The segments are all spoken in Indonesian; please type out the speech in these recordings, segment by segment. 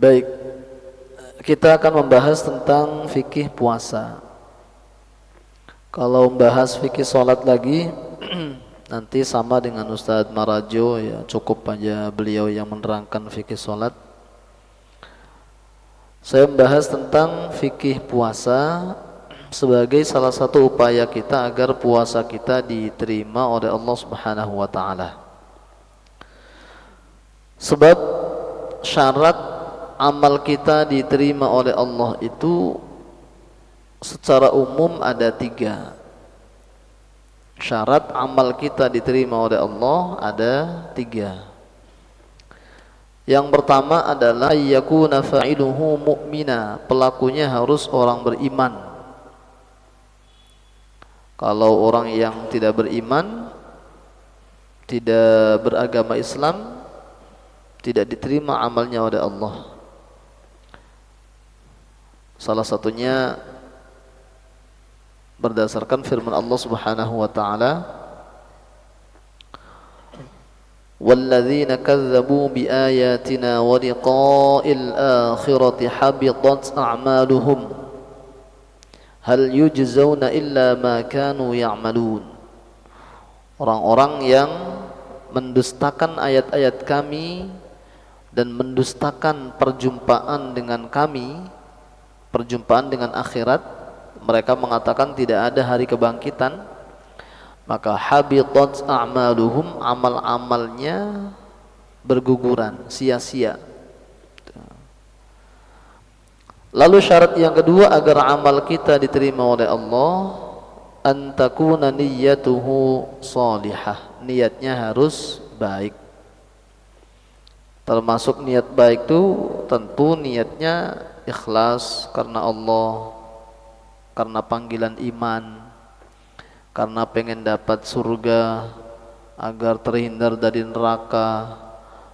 Baik, kita akan membahas tentang fikih puasa. Kalau membahas fikih sholat lagi nanti sama dengan Ustadz Marajo, ya cukup aja beliau yang menerangkan fikih sholat. Saya membahas tentang fikih puasa sebagai salah satu upaya kita agar puasa kita diterima oleh Allah Subhanahu wa taala. Sebab syarat amal kita diterima oleh Allah itu secara umum ada 3. Syarat amal kita diterima oleh Allah ada 3. Yang pertama adalah yakuna fa'iluhu mu'mina, pelakunya harus orang beriman. Kalau orang yang tidak beriman, tidak beragama Islam, tidak diterima amalnya oleh Allah. Salah satunya berdasarkan firman Allah Subhanahu wa taala, "Walladzina kazzabu biayatina wa liqa'il akhirati habitat a'maluhum hal yujzauna illa ma kanu ya'malun." Orang-orang yang mendustakan ayat-ayat kami dan mendustakan perjumpaan dengan kami, perjumpaan dengan akhirat, mereka mengatakan tidak ada hari kebangkitan, maka habitat a'maluhum, amal-amalnya berguguran, sia-sia. Lalu syarat yang kedua agar amal kita diterima oleh Allah, an takuna niyyatuhu shalihah, niatnya harus baik. Termasuk niat baik itu tentu niatnya ikhlas karena Allah, karena panggilan iman, karena pengen dapat surga, agar terhindar dari neraka,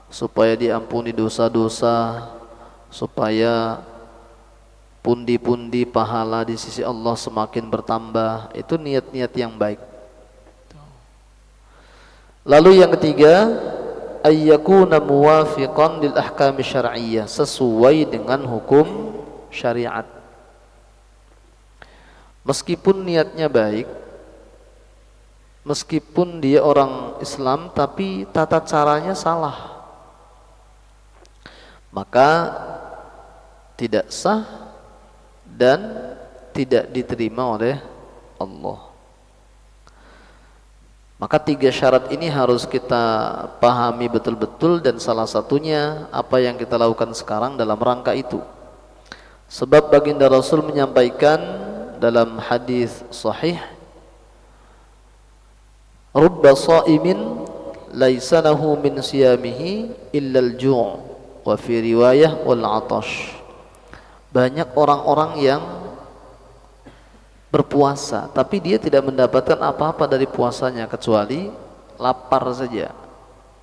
supaya diampuni dosa-dosa, supaya pundi-pundi pahala di sisi Allah semakin bertambah. Itu niat-niat yang baik. Lalu yang ketiga, ayyakuna muwafiqan lil ahkam syar'iyyah, sesuai dengan hukum syariat. Meskipun niatnya baik, meskipun dia orang Islam, tapi tata caranya salah, maka tidak sah dan tidak diterima oleh Allah. Maka 3 syarat ini harus kita pahami betul-betul, dan salah satunya apa yang kita lakukan sekarang dalam rangka itu. Sebab baginda Rasul menyampaikan dalam hadis sahih, rubba sha'imin laisa lahu min siyamihi illa al-ju' wa fi riwayah wal 'atash. Banyak orang-orang yang berpuasa tapi dia tidak mendapatkan apa-apa dari puasanya kecuali lapar saja,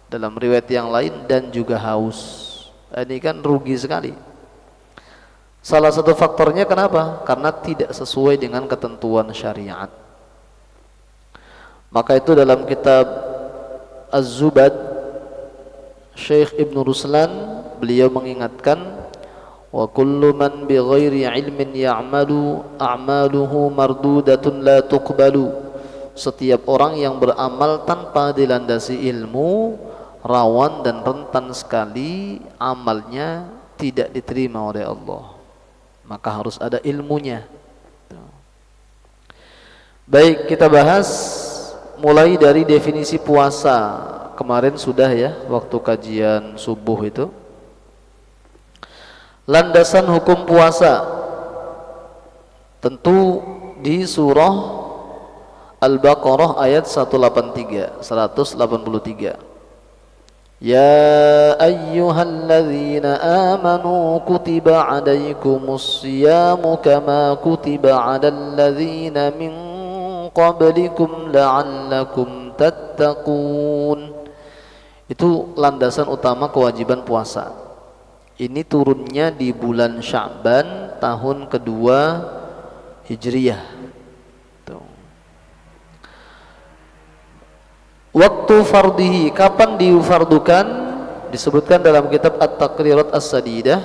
dalam riwayat yang lain, dan juga haus. Ini kan rugi sekali. Salah satu faktornya kenapa? Karena tidak sesuai dengan ketentuan syariat. Maka itu dalam kitab Az-Zubad, Syekh Ibn Ruslan beliau mengingatkan, wa kullu man bighairi ilmin ya'malu a'maluhu mardudatun la tuqbalu. Setiap orang yang beramal tanpa dilandasi ilmu, rawan dan rentan sekali amalnya tidak diterima oleh Allah. Maka harus ada ilmunya. Baik, kita bahas mulai dari definisi puasa. Kemarin sudah ya, waktu kajian subuh itu. Landasan hukum puasa tentu di surah Al-Baqarah ayat 183. Ya ayyuhalladzina amanu kutiba alaikumus siyamu kama kutiba alal ladzina min qablikum la'allakum tattaqun. Itu landasan utama kewajiban puasa. Ini turunnya di bulan Sya'ban tahun kedua Hijriyah. Waktu fardihi, kapan difardukan? Disebutkan dalam kitab At-Taqrirat As-Sadidah,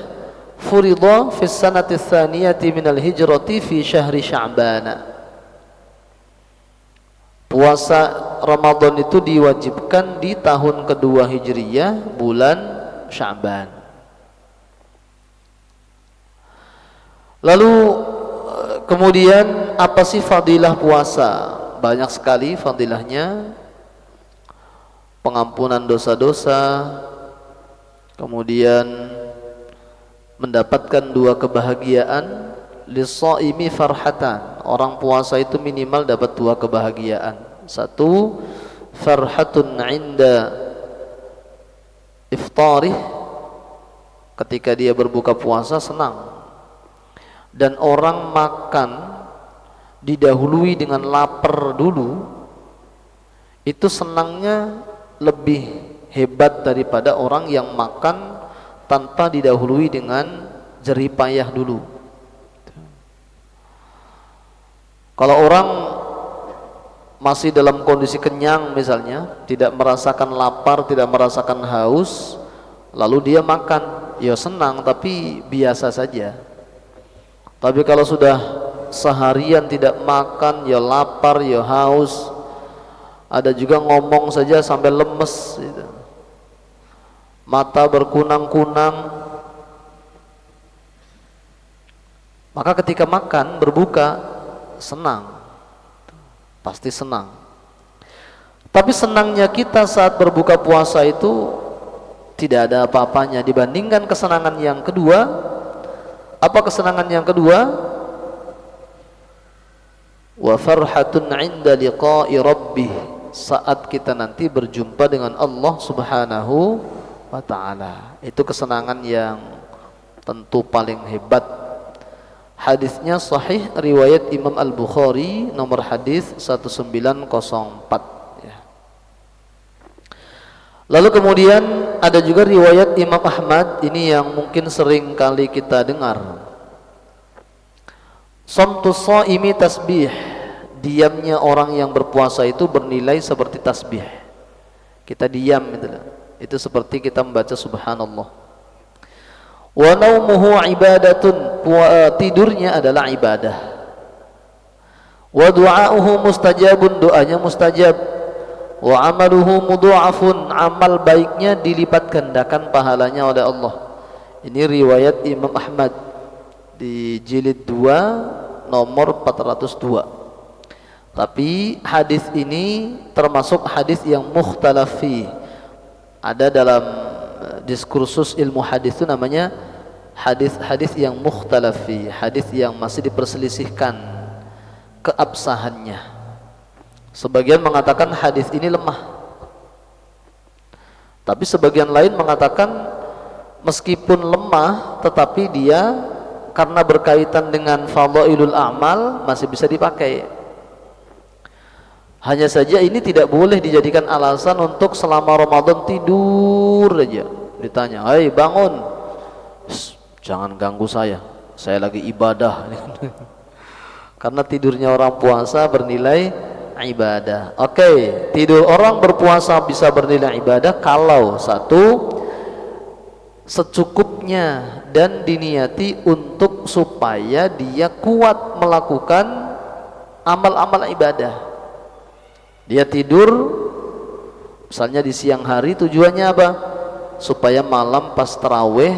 Furidha fi sanati tsaniyati minal hijrati fi syahri Sya'ban. Puasa Ramadan itu diwajibkan di tahun kedua Hijriyah, bulan Sya'ban. Lalu kemudian apa sih fadilah puasa? Banyak sekali fadilahnya. Pengampunan dosa-dosa, kemudian mendapatkan dua kebahagiaan. Lis-shaimi farhatan, orang puasa itu minimal dapat dua kebahagiaan. Satu, farhatun 'inda iftarih, ketika dia berbuka puasa senang. Dan orang makan didahului dengan lapar dulu, itu senangnya lebih hebat daripada orang yang makan tanpa didahului dengan jerih payah dulu. Kalau orang masih dalam kondisi kenyang misalnya, tidak merasakan lapar, tidak merasakan haus, lalu dia makan, ya senang tapi biasa saja. Tapi kalau sudah seharian tidak makan, ya lapar, ya haus, ada juga ngomong saja sampai lemes gitu. Mata berkunang-kunang. Maka ketika makan, berbuka, senang, pasti senang. Tapi senangnya kita saat berbuka puasa itu tidak ada apa-apanya dibandingkan kesenangan yang kedua. Apa kesenangan yang kedua? Wa farhatun 'inda liqa'i rabbih, saat kita nanti berjumpa dengan Allah Subhanahu wa ta'ala. Itu kesenangan yang tentu paling hebat. Hadisnya sahih, riwayat Imam Al-Bukhari, nomor hadis 1904 ya. Lalu kemudian ada juga riwayat Imam Ahmad, ini yang mungkin sering kali kita dengar. Shamtus shaimi tasbih, diamnya orang yang berpuasa itu bernilai seperti tasbih. Kita diam itu seperti kita membaca subhanallah. Wa naumuhu ibadatun, tidurnya adalah ibadah. Wa du'auhu mustajabun, doanya mustajab. Wa amaluhu mudha'afun, amal baiknya dilipat gandakan pahalanya oleh Allah. Ini riwayat Imam Ahmad di jilid 2 nomor 402. Tapi hadis ini termasuk hadis yang mukhtalaf fi. Ada dalam diskursus ilmu hadis itu namanya hadis-hadis yang mukhtalaf fi, hadis yang masih diperselisihkan keabsahannya. Sebagian mengatakan hadis ini lemah, tapi sebagian lain mengatakan meskipun lemah tetapi dia karena berkaitan dengan fadhailul a'mal masih bisa dipakai. Hanya saja ini tidak boleh dijadikan alasan untuk selama Ramadan tidur aja. Ditanya, "Hei bangun, jangan ganggu saya lagi ibadah." Karena tidurnya orang puasa bernilai ibadah. Oke, tidur orang berpuasa bisa bernilai ibadah kalau satu, secukupnya dan diniati untuk supaya dia kuat melakukan amal-amal ibadah. Dia tidur misalnya di siang hari, tujuannya apa? Supaya malam pas tarawih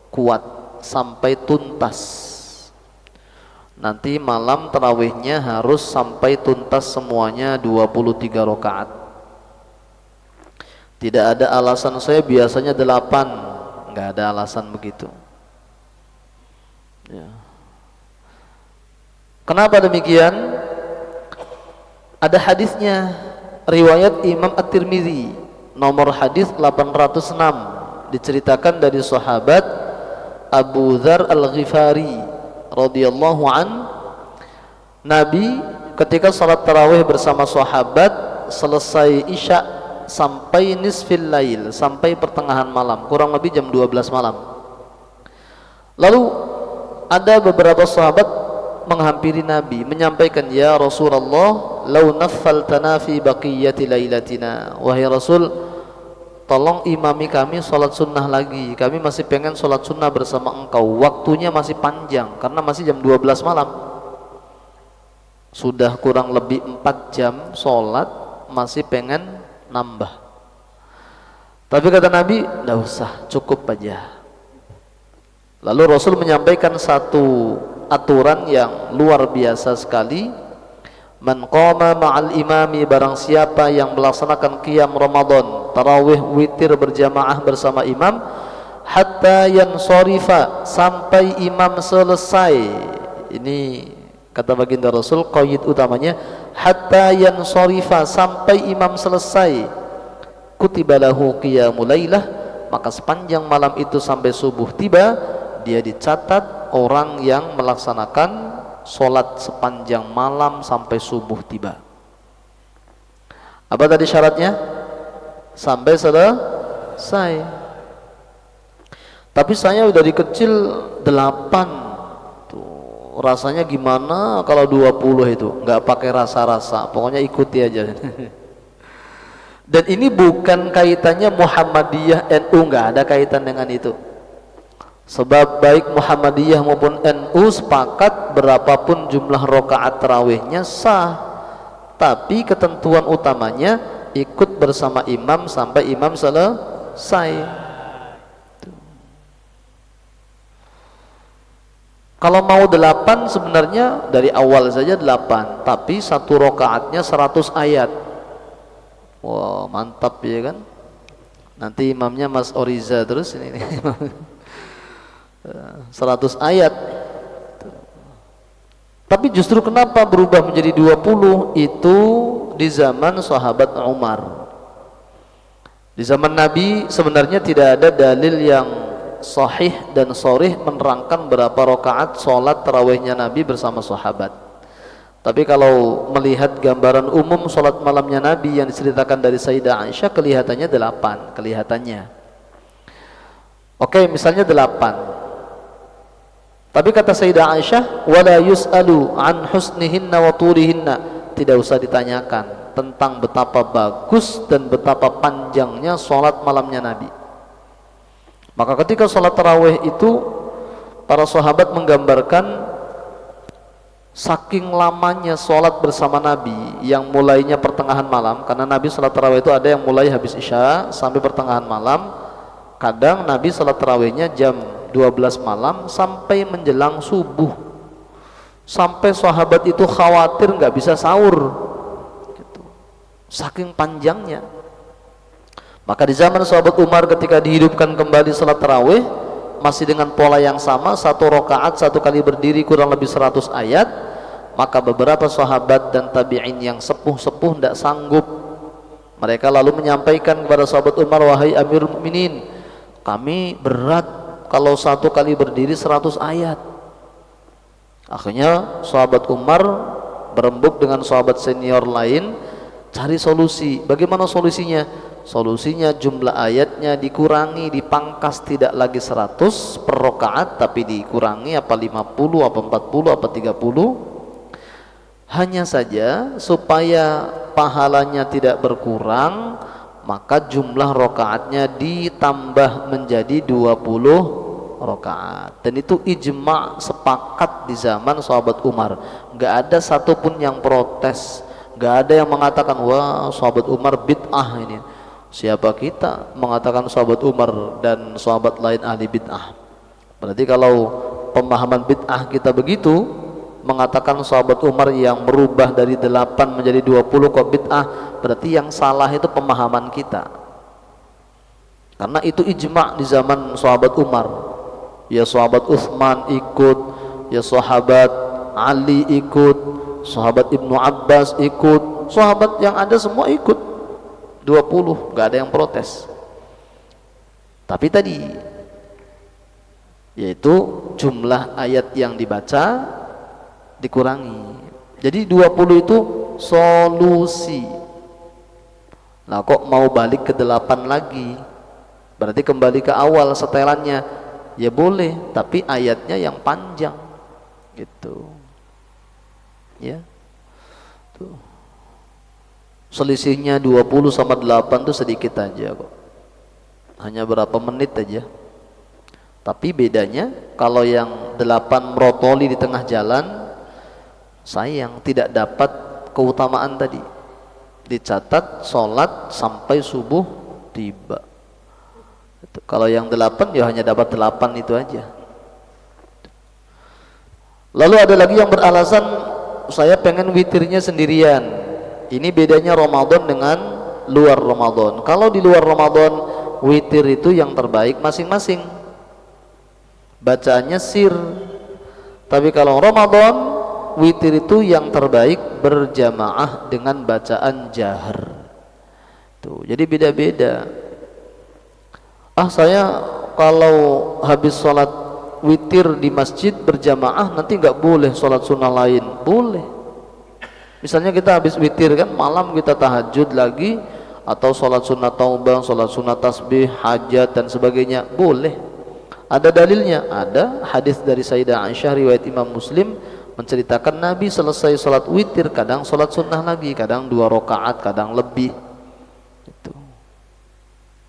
kuat sampai tuntas. Nanti malam tarawihnya harus sampai tuntas semuanya 23 rakaat. Tidak ada alasan saya biasanya 8, nggak ada alasan begitu ya. Kenapa demikian? Ada hadisnya, riwayat Imam At-Tirmidzi nomor hadis 806, diceritakan dari sahabat Abu Dzar Al-Ghifari radhiyallahu an, Nabi ketika salat tarawih bersama sahabat selesai isya sampai nisfil lail, sampai pertengahan malam, kurang lebih jam 12 malam. Lalu ada beberapa sahabat menghampiri Nabi menyampaikan, "Ya Rasulullah, lau naffaltana fi baqiyati lailatina." Wahai Rasul, tolong imami kami sholat sunnah lagi, kami masih pengen sholat sunnah bersama engkau, waktunya masih panjang karena masih jam 12 malam, sudah kurang lebih 4 jam sholat, masih pengen nambah. Tapi kata Nabi, tidak usah, cukup aja. Lalu Rasul menyampaikan satu aturan yang luar biasa sekali. Man qama ma'al imami, barang siapa yang melaksanakan qiyam Ramadan, tarawih witir berjamaah bersama imam, hatta yansorifa, sampai imam selesai. Ini kata baginda Rasul, qaid utamanya hatta yansorifa, sampai imam selesai. Kutiba lahu qiyamul lailah, maka sepanjang malam itu sampai subuh tiba, dia dicatat orang yang melaksanakan sholat sepanjang malam sampai subuh tiba. Apa tadi syaratnya? Sampai selesai. Tapi saya udah dari kecil 8 tuh, rasanya gimana kalau 20 itu? Nggak pakai rasa-rasa, pokoknya ikuti aja. Dan ini bukan kaitannya Muhammadiyah NU, nggak ada kaitan dengan itu. Sebab baik Muhammadiyah maupun NU sepakat berapapun jumlah rakaat tarawihnya sah, tapi ketentuan utamanya ikut bersama imam sampai imam selesai. Kalau mau 8 sebenarnya dari awal saja 8, tapi satu rakaatnya 100 ayat. Wah, mantap ya kan? Nanti imamnya Mas Oriza terus ini. 100 ayat. Tapi justru kenapa berubah menjadi 20? Itu di zaman sahabat Umar. Di zaman Nabi sebenarnya tidak ada dalil yang sahih dan sharih menerangkan berapa rakaat sholat tarawihnya Nabi bersama sahabat. Tapi kalau melihat gambaran umum sholat malamnya Nabi yang diceritakan dari Sayyidah Aisyah, kelihatannya 8, kelihatannya. Oke, misalnya 8. Tapi kata Sayyidah Aisyah, wala yus'alu an husnihinna wa turihinna, tidak usah ditanyakan tentang betapa bagus dan betapa panjangnya sholat malamnya Nabi. Maka ketika sholat tarawih itu, para sahabat menggambarkan saking lamanya sholat bersama Nabi, yang mulainya pertengahan malam, karena Nabi sholat tarawih itu ada yang mulai habis isya sampai pertengahan malam. Kadang Nabi sholat tarawihnya jam 12 malam sampai menjelang subuh, sampai sahabat itu khawatir nggak bisa sahur gitu, saking panjangnya. Maka di zaman sahabat Umar ketika dihidupkan kembali salat tarawih masih dengan pola yang sama, satu rakaat satu kali berdiri kurang lebih 100 ayat, maka beberapa sahabat dan tabi'in yang sepuh-sepuh tidak sanggup. Mereka lalu menyampaikan kepada sahabat Umar, wahai Amirul Mukminin, kami berat kalau satu kali berdiri 100 ayat. Akhirnya sahabat Umar berembuk dengan sahabat senior lain cari solusi. Bagaimana solusinya? Solusinya jumlah ayatnya dikurangi, dipangkas, tidak lagi 100 per rakaat, tapi dikurangi apa 50, apa 40, apa 30. Hanya saja supaya pahalanya tidak berkurang, maka jumlah rakaatnya ditambah menjadi 20 rakaat. Dan itu ijma', sepakat di zaman sahabat Umar. Nggak ada satupun yang protes, nggak ada yang mengatakan wah sahabat Umar bid'ah ini. Siapa kita mengatakan sahabat Umar dan sahabat lain ahli bid'ah? Berarti kalau pemahaman bid'ah kita begitu, mengatakan sahabat Umar yang merubah dari 8 menjadi 20 kok bid'ah, berarti yang salah itu pemahaman kita. Karena itu ijma' di zaman sahabat Umar. Ya sahabat Utsman ikut, ya sahabat Ali ikut, sahabat Ibnu Abbas ikut, sahabat yang ada semua ikut 20, gak ada yang protes. Tapi tadi yaitu jumlah ayat yang dibaca dikurangi. Jadi 20 itu solusi. Nah kok mau balik ke 8 lagi? Berarti kembali ke awal setelannya. Ya boleh, tapi ayatnya yang panjang gitu. Ya. Tuh. Selisihnya 20 sama 8 itu sedikit aja kok. hanya berapa menit aja. Tapi bedanya kalau yang 8 merotoli di tengah jalan, sayang tidak dapat keutamaan tadi. Dicatat sholat sampai subuh tiba. Kalau yang 8 ya hanya dapat 8 itu aja. Lalu ada lagi yang beralasan saya pengen witirnya sendirian. Ini bedanya Ramadan dengan luar Ramadan. Kalau di luar Ramadan witir itu yang terbaik masing-masing, bacaannya sir. Tapi kalau Ramadan witir itu yang terbaik berjamaah dengan bacaan jahar. Tuh, jadi beda-beda. Saya kalau habis sholat witir di masjid berjamaah nanti nggak boleh sholat sunnah lain. Boleh. Misalnya kita habis witir kan, malam kita tahajud lagi atau sholat sunnah taubah, sholat sunnah tasbih, hajat dan sebagainya, boleh. Ada dalilnya, ada hadis dari Sayyidah Aisyah riwayat Imam Muslim menceritakan Nabi selesai sholat witir kadang sholat sunnah lagi, kadang 2 rakaat, kadang lebih. Itu.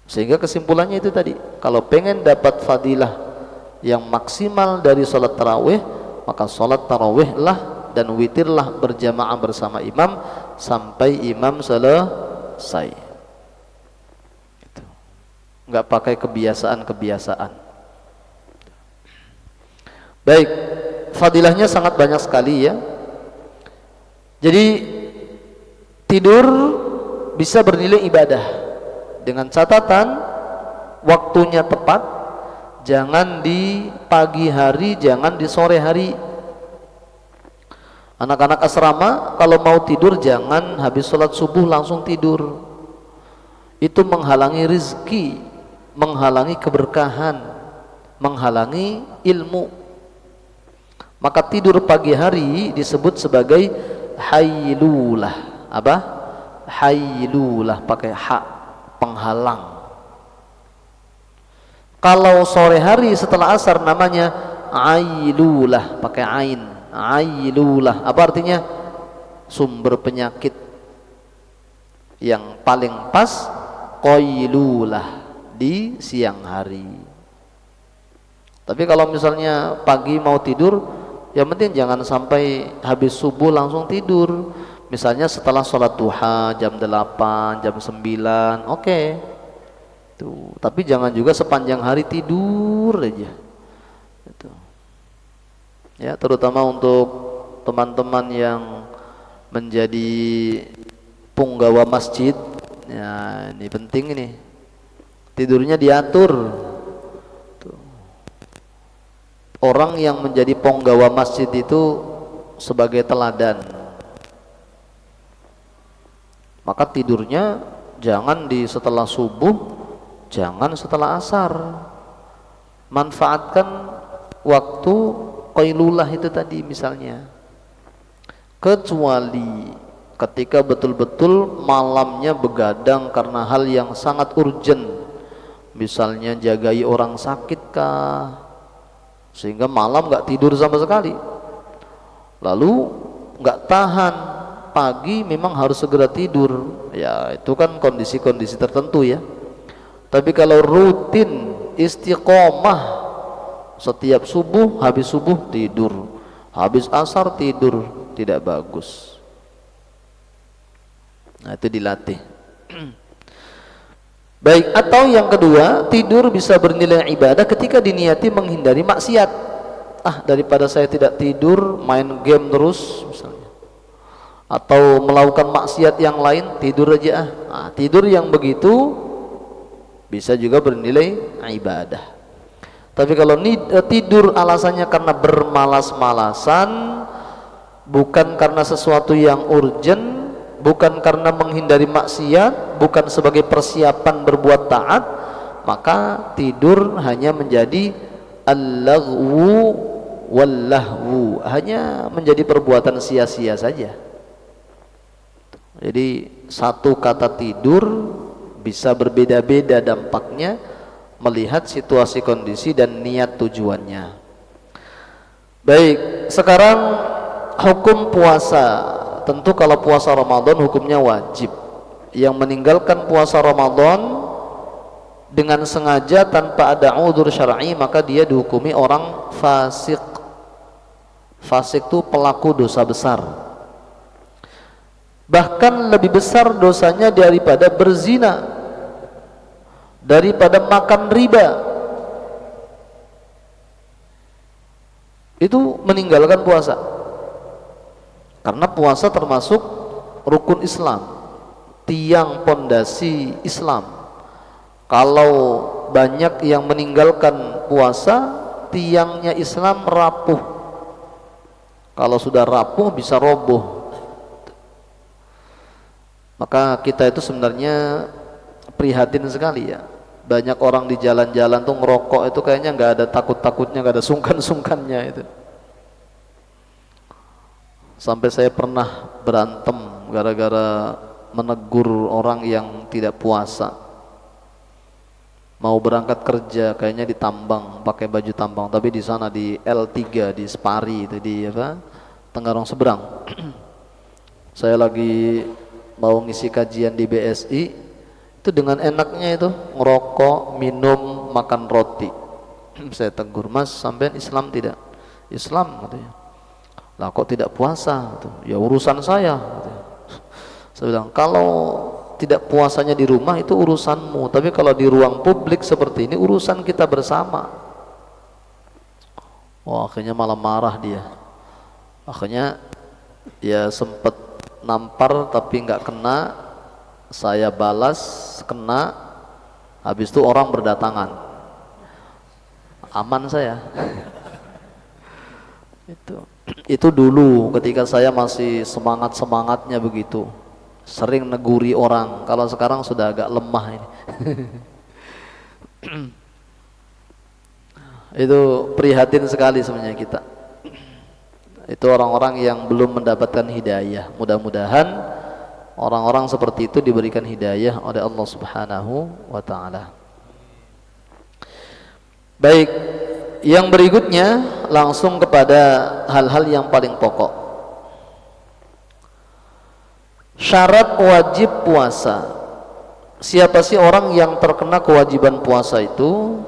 Sehingga kesimpulannya itu tadi, kalau pengen dapat fadilah yang maksimal dari sholat tarawih, maka sholat tarawih lah dan witirlah berjamaah bersama imam sampai imam selesai. Itu. Nggak pakai kebiasaan-kebiasaan. Baik, fadilahnya sangat banyak sekali ya. Jadi tidur bisa bernilai ibadah dengan catatan waktunya tepat, jangan di pagi hari, jangan di sore hari. Anak-anak asrama kalau mau tidur jangan habis sholat subuh langsung tidur. Itu menghalangi rizki, menghalangi keberkahan, menghalangi ilmu. Maka tidur pagi hari disebut sebagai hailulah. Apa? Hailulah, pakai ha, penghalang. Kalau sore hari setelah asar namanya ailulah, pakai ain. Ailulah, apa artinya? Sumber penyakit. Yang paling pas qailulah, di siang hari. Tapi kalau misalnya pagi mau tidur, yang penting jangan sampai habis subuh langsung tidur. Misalnya setelah sholat duha jam 8, jam 9, oke. Tuh, tapi jangan juga sepanjang hari tidur aja. Itu. Ya, terutama untuk teman-teman yang menjadi punggawa masjid. Ya, ini penting ini. Tidurnya diatur. Tuh. Orang yang menjadi punggawa masjid itu sebagai teladan. Maka tidurnya jangan di setelah subuh, jangan setelah asar. Manfaatkan waktu qailulah itu tadi misalnya. Kecuali ketika betul-betul malamnya begadang karena hal yang sangat urgent. Misalnya jagai orang sakit kah, sehingga malam nggak tidur sama sekali. Lalu nggak tahan, pagi memang harus segera tidur. Ya itu kan kondisi-kondisi tertentu ya. Tapi kalau rutin istiqomah, setiap subuh, habis subuh tidur, habis asar tidur, tidak bagus. Nah itu dilatih. Baik, atau yang kedua, tidur bisa bernilai ibadah ketika diniati menghindari maksiat. Daripada saya tidak tidur, main game terus misalnya, atau melakukan maksiat yang lain, tidur aja. Tidur yang begitu bisa juga bernilai ibadah. Tapi kalau tidur alasannya karena bermalas-malasan, bukan karena sesuatu yang urgent, bukan karena menghindari maksiat, bukan sebagai persiapan berbuat taat, maka tidur hanya menjadi al-laghwu wal-lahwu, hanya menjadi perbuatan sia-sia saja. Jadi satu kata tidur bisa berbeda-beda dampaknya melihat situasi kondisi dan niat tujuannya. Baik, sekarang hukum puasa. Tentu kalau puasa Ramadan hukumnya wajib. Yang meninggalkan puasa Ramadan dengan sengaja tanpa ada udzur syar'i, maka dia dihukumi orang fasik. Fasik itu pelaku dosa besar. Bahkan lebih besar dosanya daripada berzina, daripada makan riba. Itu meninggalkan puasa. Karena puasa termasuk rukun Islam, tiang pondasi Islam. Kalau banyak yang meninggalkan puasa, tiangnya Islam rapuh. Kalau sudah rapuh bisa roboh. Maka kita itu sebenarnya prihatin sekali ya. Banyak orang di jalan-jalan tuh ngerokok itu kayaknya nggak ada takut-takutnya, nggak ada sungkan-sungkannya itu. Sampai saya pernah berantem gara-gara menegur orang yang tidak puasa. Mau berangkat kerja kayaknya di tambang, pakai baju tambang, tapi di sana di L3 di Spari itu di apa? Tenggarong Seberang. Saya lagi mau ngisi kajian di BSI, itu dengan enaknya itu ngerokok, minum, makan roti. Saya tegur, "Mas, sampean Islam tidak?" "Islam," katanya. "Lah kok tidak puasa?" "Ya urusan saya," katanya. Saya bilang, "Kalau tidak puasanya di rumah itu urusanmu, tapi kalau di ruang publik seperti ini urusan kita bersama." Wah, akhirnya malah marah dia. Akhirnya ya sempat nampar tapi nggak kena, saya balas kena, habis itu orang berdatangan, aman saya. Itu dulu ketika saya masih semangatnya begitu, sering neguri orang. Kalau sekarang sudah agak lemah ini. Itu prihatin sekali sebenarnya kita. Itu orang-orang yang belum mendapatkan hidayah. Mudah-mudahan orang-orang seperti itu diberikan hidayah oleh Allah Subhanahu wa ta'ala. Baik, yang berikutnya langsung kepada hal-hal yang paling pokok. Syarat wajib puasa. Siapa sih orang yang terkena kewajiban puasa itu?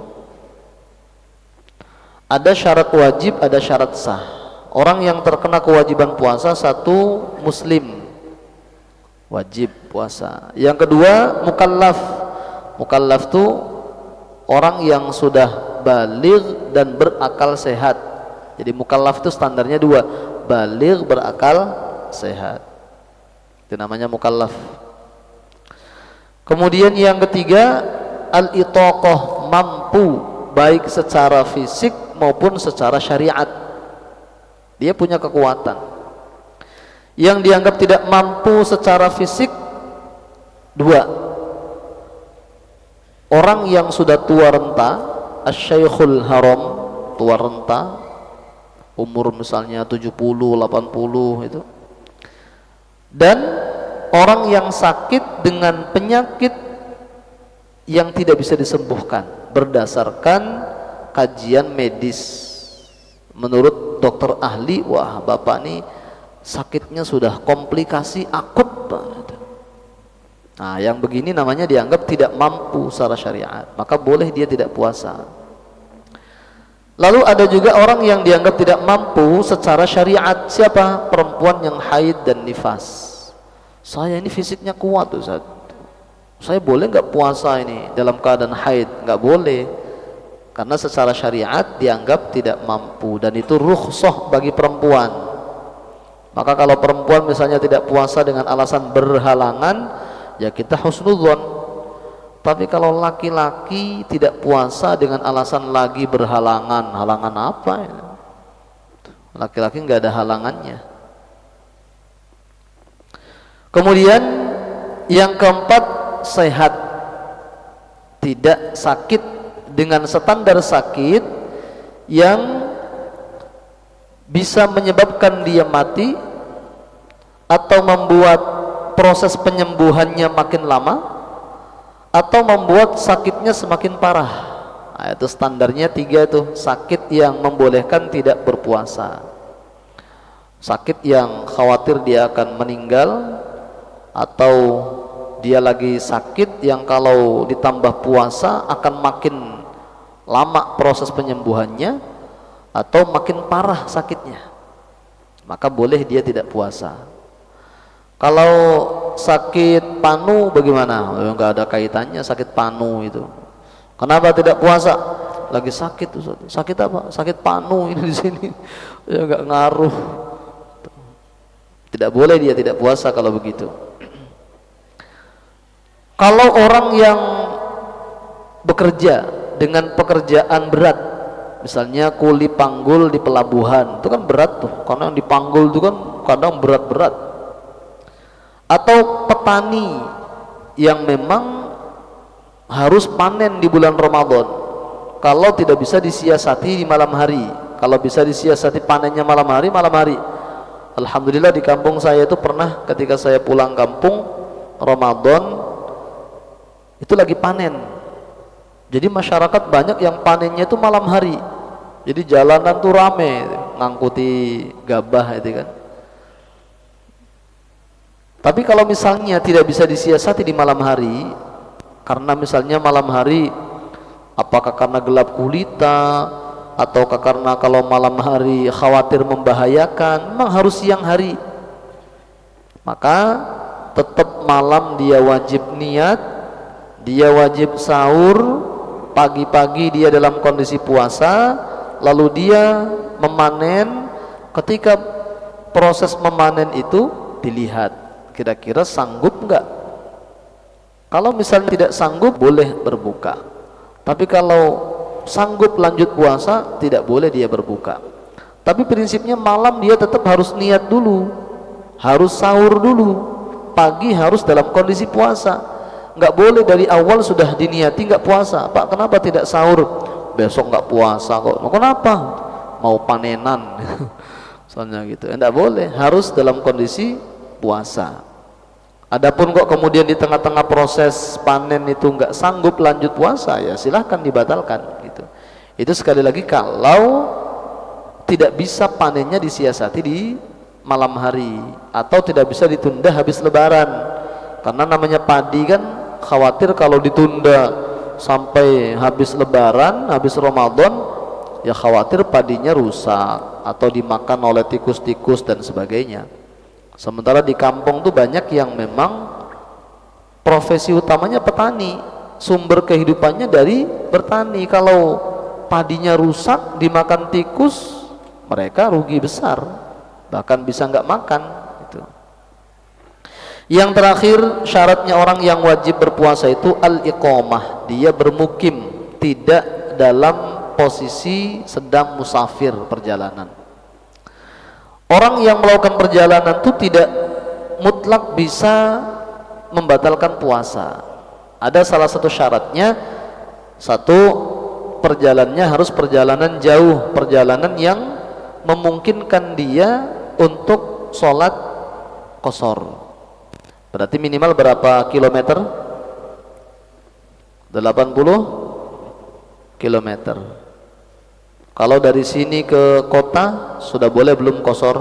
Ada syarat wajib, ada syarat sah. Orang yang terkena kewajiban puasa, satu, muslim, wajib puasa. Yang kedua, mukallaf. Mukallaf itu orang yang sudah baligh dan berakal sehat. Jadi mukallaf itu standarnya dua, baligh, berakal sehat. Itu namanya mukallaf. Kemudian yang ketiga, al-itaqah, mampu baik secara fisik maupun secara syariat. Dia punya kekuatan. Yang dianggap tidak mampu secara fisik, dua, orang yang sudah tua renta, asyaikhul haram, tua renta, umur misalnya 70, 80 itu. Dan orang yang sakit dengan penyakit yang tidak bisa disembuhkan berdasarkan kajian medis. Menurut dokter ahli, wah bapak ini sakitnya sudah komplikasi akut banget. Nah, yang begini namanya dianggap tidak mampu secara syariat, maka boleh dia tidak puasa. Lalu ada juga orang yang dianggap tidak mampu secara syariat. Siapa? Perempuan yang haid dan nifas. Saya ini fisiknya kuat Ustaz, saya boleh nggak puasa ini dalam keadaan haid? Nggak boleh, karena secara syariat dianggap tidak mampu, dan itu rukhsah bagi perempuan. Maka kalau perempuan misalnya tidak puasa dengan alasan berhalangan, ya kita husnudzon. Tapi kalau laki-laki tidak puasa dengan alasan lagi berhalangan, halangan apa ya? Laki-laki nggak ada halangannya. Kemudian yang keempat, sehat, tidak sakit dengan standar sakit yang bisa menyebabkan dia mati atau membuat proses penyembuhannya makin lama atau membuat sakitnya semakin parah. Nah, itu standarnya tiga itu, sakit yang membolehkan tidak berpuasa, sakit yang khawatir dia akan meninggal, atau dia lagi sakit yang kalau ditambah puasa akan makin lama proses penyembuhannya atau makin parah sakitnya, maka boleh dia tidak puasa. Kalau sakit panu bagaimana? Enggak ada kaitannya sakit panu itu. Kenapa tidak puasa? Lagi sakit tuh. Sakit apa? Sakit panu ini di sini. Ya enggak ngaruh. Tidak boleh dia tidak puasa kalau begitu. Kalau orang yang bekerja dengan pekerjaan berat, misalnya kuli panggul di pelabuhan, itu kan berat tuh, karena yang dipanggul itu kan kadang berat-berat. Atau petani yang memang harus panen di bulan Ramadan, kalau tidak bisa disiasati di malam hari, kalau bisa disiasati panennya malam hari. Alhamdulillah di kampung saya itu pernah ketika saya pulang kampung Ramadan itu lagi panen, jadi masyarakat banyak yang panennya itu malam hari, jadi jalanan tuh rame ngangkuti gabah itu kan. Tapi kalau misalnya tidak bisa disiasati di malam hari, karena misalnya malam hari apakah karena gelap gulita ataukah karena kalau malam hari khawatir membahayakan, memang harus siang hari, maka tetap malam dia wajib niat, dia wajib sahur, pagi-pagi dia dalam kondisi puasa, lalu dia memanen. Ketika proses memanen itu dilihat kira-kira sanggup enggak. Kalau misalnya tidak sanggup boleh berbuka, tapi kalau sanggup lanjut puasa tidak boleh dia berbuka. Tapi prinsipnya malam dia tetap harus niat dulu, harus sahur dulu, pagi harus dalam kondisi puasa. Nggak boleh dari awal sudah diniati nggak puasa. Pak, kenapa tidak sahur? Besok nggak puasa kok. Kenapa? Mau panenan soalnya gitu. Nggak boleh, harus dalam kondisi puasa. Adapun kok kemudian di tengah-tengah proses panen itu nggak sanggup lanjut puasa, ya silahkan dibatalkan gitu. Itu sekali lagi kalau tidak bisa panennya disiasati di malam hari atau tidak bisa ditunda habis lebaran, karena namanya padi kan khawatir kalau ditunda sampai habis lebaran, habis Ramadan, ya khawatir padinya rusak atau dimakan oleh tikus-tikus dan sebagainya. Sementara di kampung tuh banyak yang memang profesi utamanya petani, sumber kehidupannya dari bertani. Kalau padinya rusak dimakan tikus, mereka rugi besar, bahkan bisa nggak makan gitu. Yang terakhir, syaratnya orang yang wajib berpuasa itu al-iqamah, dia bermukim, tidak dalam posisi sedang musafir perjalanan. Orang yang melakukan perjalanan itu tidak mutlak bisa membatalkan puasa. Ada salah satu syaratnya, satu, perjalanannya harus perjalanan jauh, perjalanan yang memungkinkan dia untuk sholat qashar. Berarti minimal berapa kilometer? 80 kilometer. Kalau dari sini ke kota sudah boleh belum qashar?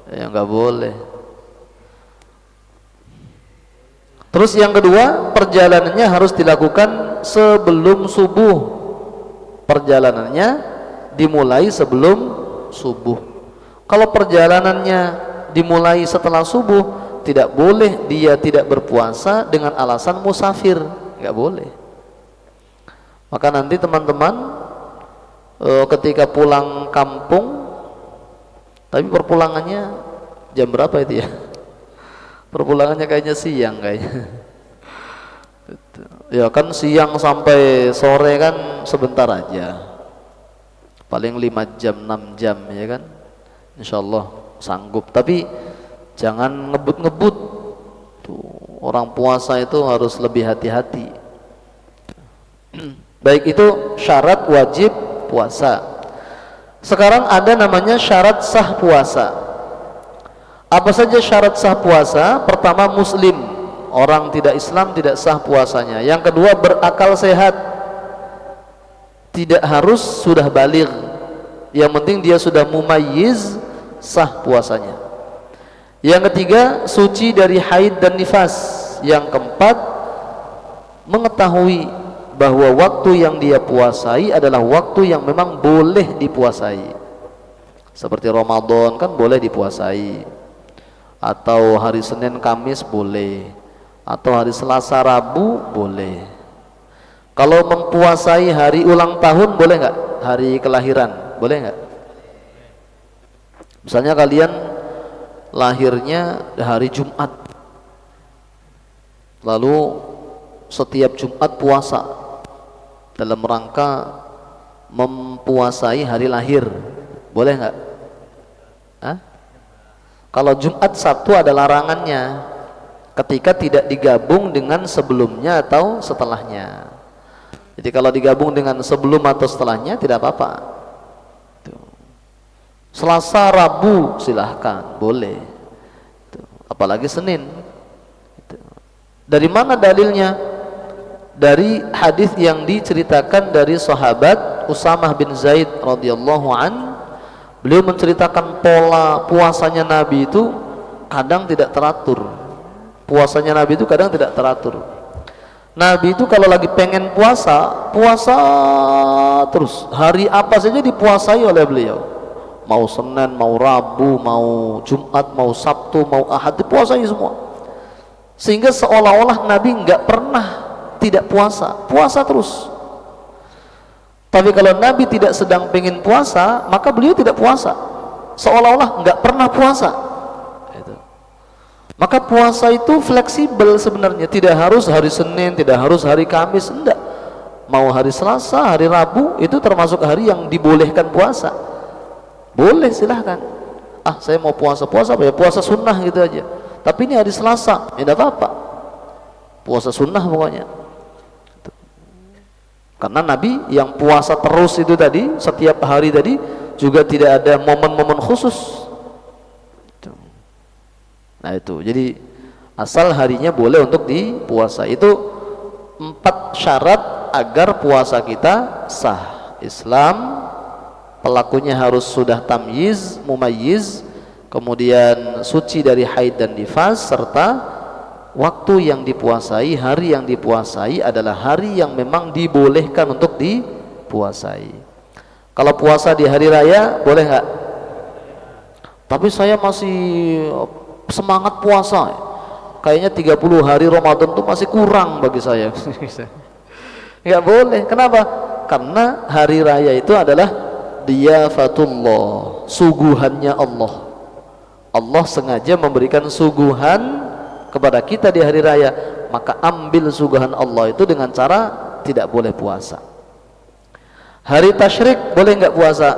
Ya nggak boleh. Terus yang kedua, perjalanannya harus dilakukan sebelum subuh. Perjalanannya dimulai sebelum subuh. Kalau perjalanannya dimulai setelah subuh, tidak boleh dia tidak berpuasa dengan alasan musafir, nggak boleh. Maka nanti teman-teman ketika pulang kampung, tapi perpulangannya jam berapa itu ya? Perpulangannya kayaknya siang kayaknya. Ya kan siang sampai sore kan sebentar aja, paling 5 jam 6 jam ya kan, insyaallah sanggup. Tapi jangan ngebut-ngebut tuh, orang puasa itu harus lebih hati-hati. Baik, itu syarat wajib puasa. Sekarang ada namanya syarat sah puasa. Apa saja syarat sah puasa? Pertama, muslim, orang tidak Islam tidak sah puasanya. Yang kedua, berakal sehat, tidak harus sudah baligh, yang penting dia sudah mumayyiz, sah puasanya. Yang ketiga, suci dari haid dan nifas, Yang keempat, mengetahui bahwa waktu yang dia puasai adalah waktu yang memang boleh dipuasai. Seperti Ramadan kan boleh dipuasai, atau hari Senin Kamis boleh, atau hari Selasa Rabu boleh. Kalau mempuasai hari ulang tahun boleh nggak? Hari kelahiran boleh nggak? Misalnya kalian lahirnya hari Jumat, lalu setiap Jumat puasa dalam rangka mempuasai hari lahir, boleh nggak? Kalau Jumat Sabtu ada larangannya ketika tidak digabung dengan sebelumnya atau setelahnya. Jadi kalau digabung dengan sebelum atau setelahnya tidak apa-apa. Selasa Rabu silahkan, boleh. Apalagi Senin. Dari mana dalilnya? Dari hadis yang diceritakan dari sahabat Usamah bin Zaid radhiyallahu an. Beliau menceritakan pola puasanya Nabi itu kadang tidak teratur. Puasanya Nabi itu kadang tidak teratur. Nabi itu kalau lagi pengen puasa, puasa terus. Hari apa saja dipuasai oleh beliau. Mau Senin, mau Rabu, mau Jumat, mau Sabtu, mau Ahad, dipuasai semua. Sehingga seolah-olah Nabi nggak pernah tidak puasa, puasa terus. Tapi kalau Nabi tidak sedang pengen puasa, maka beliau tidak puasa, seolah-olah nggak pernah puasa. Maka puasa itu fleksibel sebenarnya, tidak harus hari Senin, tidak harus hari Kamis, enggak. Mau hari Selasa, hari Rabu, itu termasuk hari yang dibolehkan puasa. Boleh, silahkan. Saya mau puasa apa ya? Puasa sunnah gitu aja. Tapi ini hari Selasa, ya tidak apa-apa. Puasa sunnah pokoknya. Karena Nabi yang puasa terus itu tadi, setiap hari tadi, juga tidak ada momen-momen khusus. Nah itu, jadi asal harinya boleh untuk dipuasa. Itu 4 syarat agar puasa kita sah. Islam, pelakunya harus sudah tamyiz, mumayyiz, kemudian suci dari haid dan nifas, serta waktu yang dipuasai, hari yang dipuasai adalah hari yang memang dibolehkan untuk dipuasai. Kalau puasa di hari raya boleh nggak? Tapi saya masih semangat puasa, kayaknya 30 hari Ramadan itu masih kurang bagi saya. Nggak boleh. Kenapa? Karena hari raya itu adalah diyafatullah, suguhannya Allah. Allah sengaja memberikan suguhan kepada kita di hari raya, maka ambil suguhan Allah itu dengan cara tidak boleh puasa. Hari tasyrik boleh nggak puasa?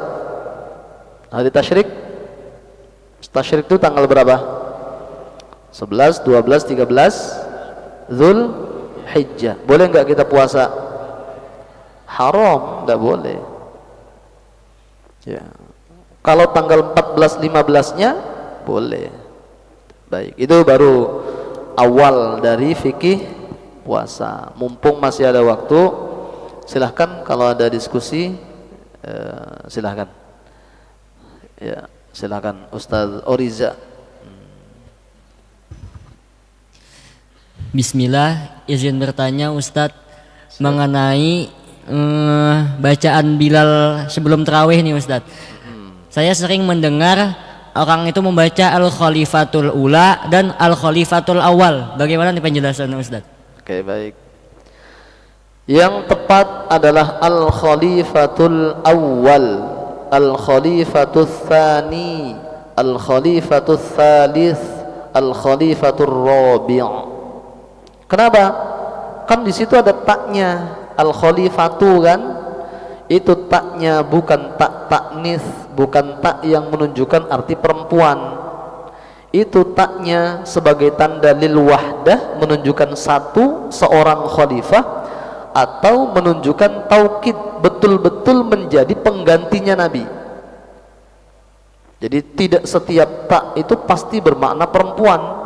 Hari tasyrik itu tanggal berapa? 11, 12, 13 Zulhijjah. Boleh nggak kita puasa? Haram, nggak boleh ya. Kalau tanggal 14, 15-nya boleh. Baik, itu baru awal dari fikih puasa. Mumpung masih ada waktu, silahkan kalau ada diskusi, silahkan ya, silahkan Ustaz Oriza. Bismillah, izin bertanya Ustadz mengenai bacaan Bilal sebelum tarawih nih Ustadz. Saya sering mendengar orang itu membaca Al-Khalifatul Ula dan Al-Khalifatul Awal. Bagaimana nih penjelasannya Ustadz? Oke, baik. Yang tepat adalah Al-Khalifatul Awal, Al-Khalifatul Tsani, Al-Khalifatul Tsalits, Al-Khalifatul Rabi'. Kenapa? Kan di situ ada taknya, al-khalifatu kan? Itu taknya bukan tak taknis, bukan tak yang menunjukkan arti perempuan. Itu taknya sebagai tanda lil wahdah, menunjukkan seorang khalifah, atau menunjukkan taukid, betul-betul menjadi penggantinya Nabi. Jadi tidak setiap tak itu pasti bermakna perempuan.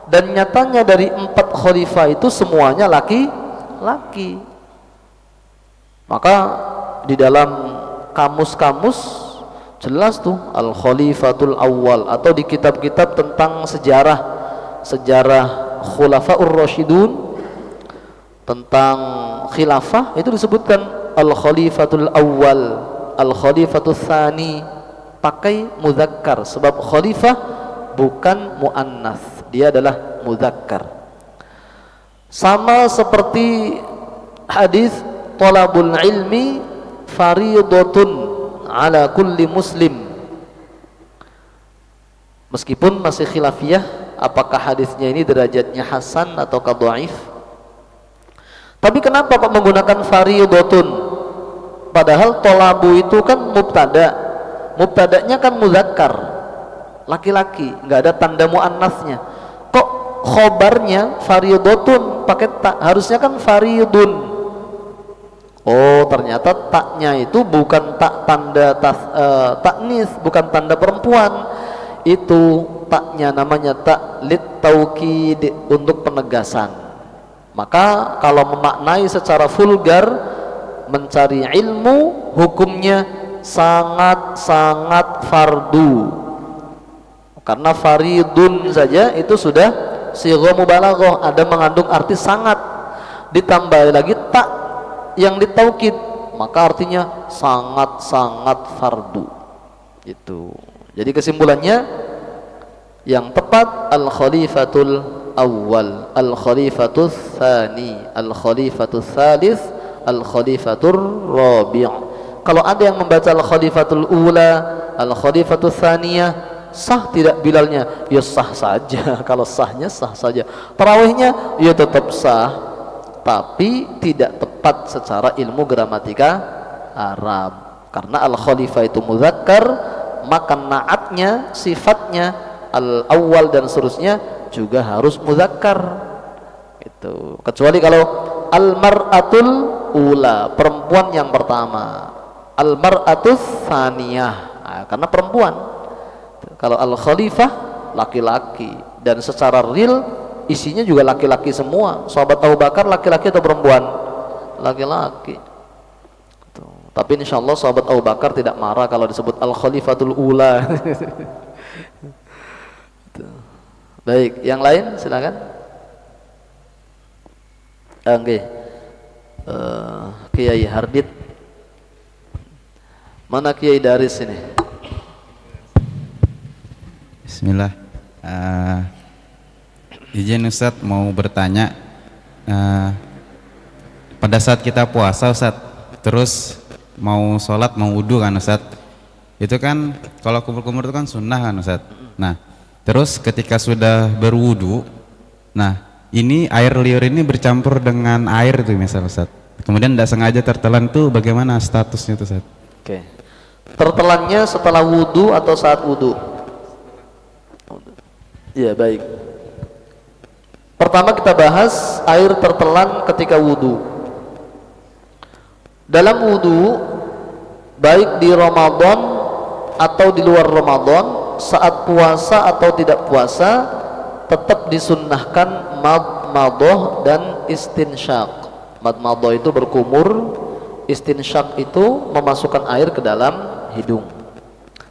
Dan nyatanya dari 4 khalifah itu semuanya laki-laki. Maka di dalam kamus-kamus jelas tuh Al-Khalifatul Awal, atau di kitab-kitab tentang sejarah Khulafaur Rasyidun, tentang khilafah itu disebutkan al-khalifatul awal, al-khalifatul tsani, pakai mudzakkar sebab khalifah bukan muannats, dia adalah mudzakkar. Sama seperti hadis talabul ilmi fariidatun ala kulli muslim. Meskipun masih khilafiyah apakah hadisnya ini derajatnya hasan atau dhaif. Tapi kenapa kok menggunakan fariidatun? Padahal tolabu itu kan mubtada. Mubtadanya kan muzakkar, laki-laki, nggak ada tanda muannasnya. Kok khobarnya fariidatun pakai tak? Harusnya kan faridun. Oh, ternyata taknya itu bukan tak tanda taknis, bukan tanda perempuan. Itu taknya namanya tak lit taukid, untuk penegasan. Maka kalau memaknai secara vulgar, mencari ilmu hukumnya sangat-sangat fardu, karena faridun saja itu sudah sighah mubalaghah, ada mengandung arti sangat, ditambah lagi tak yang ditaukid, maka artinya sangat-sangat fardu. Itu. Jadi kesimpulannya yang tepat al-khalifatul awal, al-khalifatul tsani, al-khalifatul tsalits, al-khalifatur rabi'. Kalau ada yang membaca al-khalifatul ula, al-khalifatul tsaniyah, sah tidak Bilalnya? Ya sah saja. Kalau sahnya sah saja. Tarawihnya ya tetap sah, tapi tidak tepat secara ilmu gramatika Arab. Karena al-khalifah itu muzakkar, maka naatnya, sifatnya al-awwal dan seterusnya juga harus muzakkar. Itu. Kecuali kalau al-mar'atul ula, perempuan yang pertama, al-mar'atus tsaniyah, nah, karena perempuan. Kalau al-khalifah laki-laki, dan secara real isinya juga laki-laki semua. Sahabat Abu Bakar laki-laki atau perempuan? Laki-laki. Tapi insya Allah sahabat Abu Bakar tidak marah kalau disebut al-khalifatul ula. Baik, yang lain silakan. Oke. Kiai Hardit. Mana Kiai Daris ini? Bismillah. Izin Ustadz mau bertanya. Pada saat kita puasa Ustadz, terus mau sholat, mau wudhu kan Ustadz, itu kan kalau kumur-kumur itu kan sunnah kan Ustadz. Nah terus ketika sudah berwudhu, nah ini air liur ini bercampur dengan air tuh misal Ustadz, kemudian tidak sengaja tertelan tuh bagaimana statusnya tuh Ustadz? Oke. Tertelannya setelah wudhu atau saat wudhu? Ya baik. Pertama kita bahas air tertelan ketika wudhu. Dalam wudhu, baik di Ramadan atau di luar Ramadan, saat puasa atau tidak puasa, tetap disunnahkan madmadah dan istinsyaq. Madmadah itu berkumur, istinsyaq itu memasukkan air ke dalam hidung.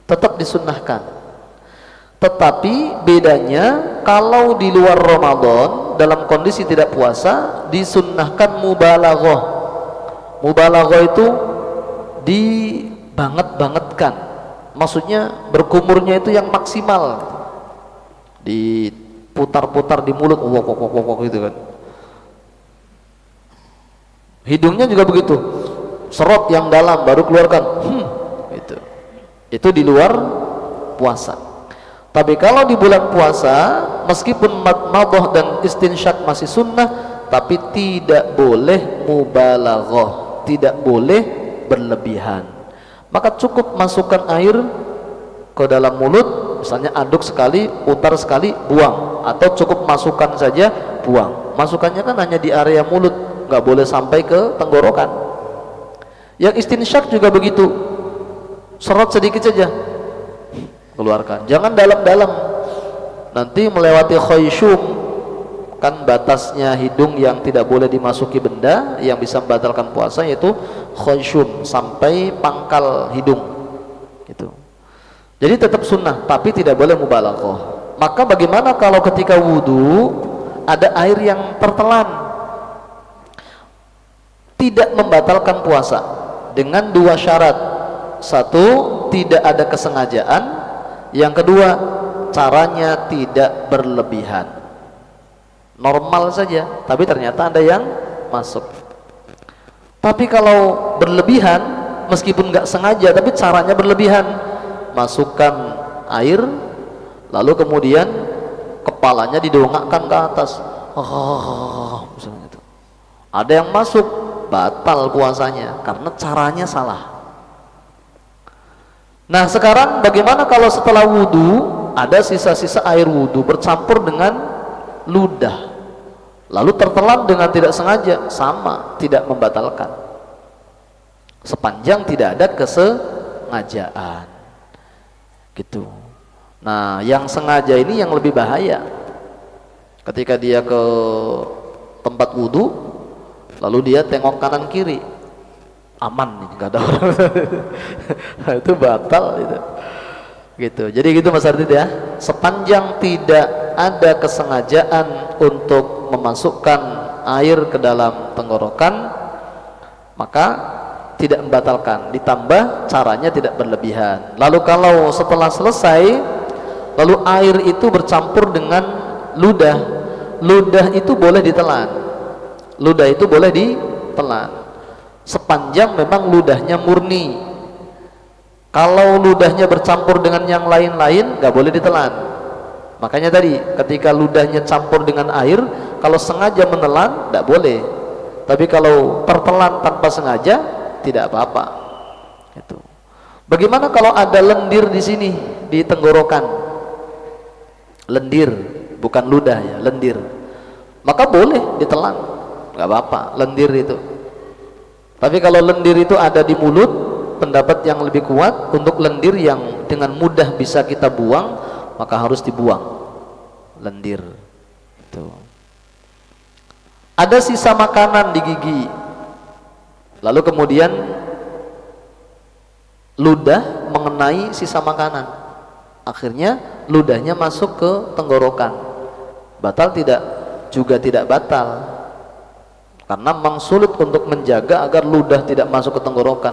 Tetap disunnahkan. Tetapi bedanya kalau di luar Ramadan dalam kondisi tidak puasa disunnahkan mubalaghah. Mubalaghah itu dibanget-bangetkan, maksudnya berkumurnya itu yang maksimal, diputar-putar di mulut, wok gitu kan. Hidungnya juga begitu, serot yang dalam baru keluarkan, itu di luar puasa. Tapi kalau di bulan puasa, meskipun madmadah dan istinsyak masih sunnah, tapi tidak boleh mubalaghah, tidak boleh berlebihan. Maka cukup masukkan air ke dalam mulut, misalnya aduk sekali, putar sekali, buang, atau cukup masukkan saja, buang. Masukannya kan hanya di area mulut, nggak boleh sampai ke tenggorokan. Yang istinsyak juga begitu, serot sedikit saja, keluarkan, jangan dalam-dalam, nanti melewati khayshum, kan batasnya hidung yang tidak boleh dimasuki benda yang bisa membatalkan puasa, yaitu khayshum, sampai pangkal hidung itu. Jadi tetap sunnah tapi tidak boleh mubalaghah. Maka bagaimana kalau ketika wudhu ada air yang tertelan, tidak membatalkan puasa dengan dua syarat. Satu, tidak ada kesengajaan. Yang kedua, caranya tidak berlebihan, normal saja, tapi ternyata ada yang masuk. Tapi kalau berlebihan, meskipun nggak sengaja tapi caranya berlebihan, masukkan air lalu kemudian kepalanya didongakkan ke atas, misalnya itu, ada yang masuk, batal puasanya karena caranya salah. Nah sekarang bagaimana kalau setelah wudhu ada sisa-sisa air wudhu bercampur dengan ludah, lalu tertelan dengan tidak sengaja? Sama, tidak membatalkan sepanjang tidak ada kesengajaan gitu. Nah yang sengaja ini yang lebih bahaya. Ketika dia ke tempat wudhu lalu dia tengok kanan kiri, aman nih, nggak ada orang. Itu batal itu gitu. Jadi gitu Mas Ardit ya, sepanjang tidak ada kesengajaan untuk memasukkan air ke dalam tenggorokan maka tidak membatalkan, ditambah caranya tidak berlebihan. Lalu kalau setelah selesai lalu air itu bercampur dengan ludah, ludah itu boleh ditelan, ludah itu boleh ditelan sepanjang memang ludahnya murni. Kalau ludahnya bercampur dengan yang lain-lain nggak boleh ditelan. Makanya tadi ketika ludahnya campur dengan air, kalau sengaja menelan nggak boleh, tapi kalau tertelan tanpa sengaja tidak apa-apa. Itu. Bagaimana kalau ada lendir di sini di tenggorokan? Lendir, bukan ludah ya, lendir. Maka boleh ditelan, nggak apa-apa lendir itu. Tapi kalau lendir itu ada di mulut, pendapat yang lebih kuat untuk lendir yang dengan mudah bisa kita buang, maka harus dibuang lendir. Itu. Ada sisa makanan di gigi, lalu kemudian ludah mengenai sisa makanan, akhirnya ludahnya masuk ke tenggorokan. Batal tidak? Juga tidak batal, karena memang sulit untuk menjaga agar ludah tidak masuk ke tenggorokan.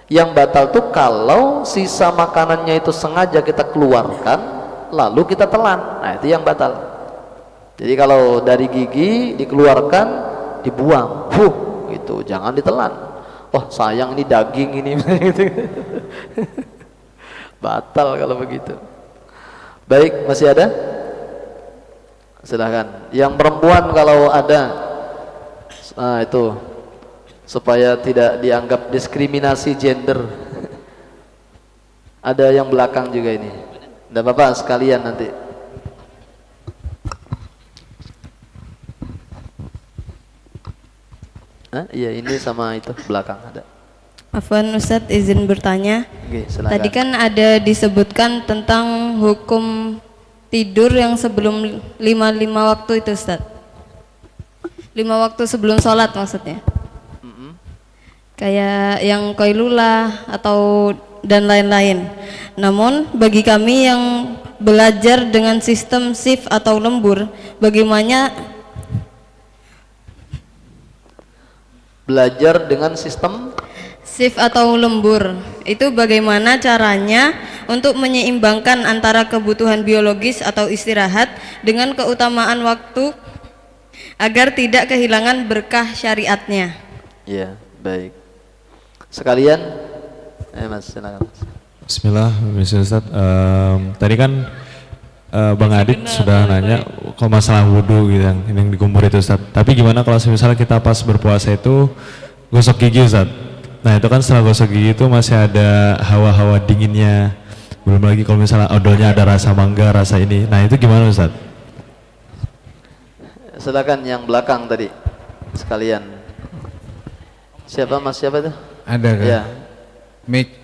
Yang batal tuh kalau sisa makanannya itu sengaja kita keluarkan lalu kita telan, nah itu yang batal. Jadi kalau dari gigi dikeluarkan dibuang, gitu, jangan ditelan. Oh sayang ini daging ini, batal kalau begitu. Baik, masih ada? Silahkan. Yang perempuan kalau ada, nah itu supaya tidak dianggap diskriminasi gender. Ada yang belakang juga ini, tidak apa-apa sekalian nanti. Iya ini sama itu belakang ada. Afwan Ustadz, izin bertanya. Oke, silakan. Tadi kan ada disebutkan tentang hukum tidur yang sebelum lima waktu itu Ustadz. 5 waktu sebelum sholat maksudnya. Kayak yang qailula atau dan lain-lain. Namun bagi kami yang belajar dengan sistem shift atau lembur, bagaimana belajar dengan sistem shift atau lembur itu bagaimana caranya untuk menyeimbangkan antara kebutuhan biologis atau istirahat dengan keutamaan waktu agar tidak kehilangan berkah syariatnya? Ya, baik. Sekalian, Mas, silakan. Bismillah, Ustaz. Tadi kan Bang Adit sudah nanya kalau masalah wudhu gitu yang dikumur itu Ustaz. Tapi gimana kalau misalnya kita pas berpuasa itu gosok gigi Ustaz? Nah itu kan setelah gosok gigi itu masih ada hawa-hawa dinginnya. Belum lagi kalau misalnya odolnya ada rasa mangga, rasa ini. Nah itu gimana Ustaz? Silakan yang belakang tadi sekalian. Siapa Mas, siapa itu? Ada kan? Ya.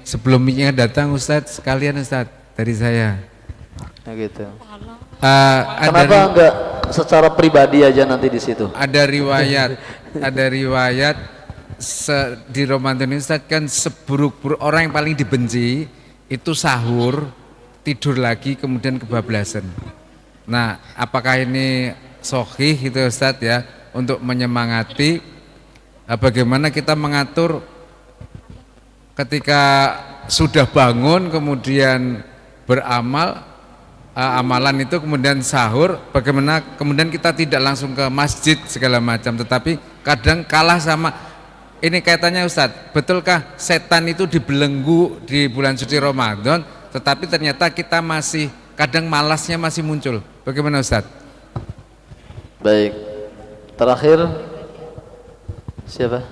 Sebelum mic-nya datang Ustadz, sekalian Ustadz dari saya. Ya gitu. Ada enggak secara pribadi aja nanti di situ? ada riwayat di Ramadan ini Ustadz kan seburuk-buruk orang yang paling dibenci itu sahur, tidur lagi kemudian kebablasan. Nah, apakah ini sahih itu Ustadz ya, untuk menyemangati bagaimana kita mengatur ketika sudah bangun kemudian beramal, amalan itu kemudian sahur, bagaimana kemudian kita tidak langsung ke masjid segala macam, tetapi kadang kalah sama ini. Kaitannya Ustadz, betulkah setan itu dibelenggu di bulan suci Ramadan, tetapi ternyata kita masih kadang malasnya masih muncul, bagaimana Ustadz? Baik, terakhir siapa?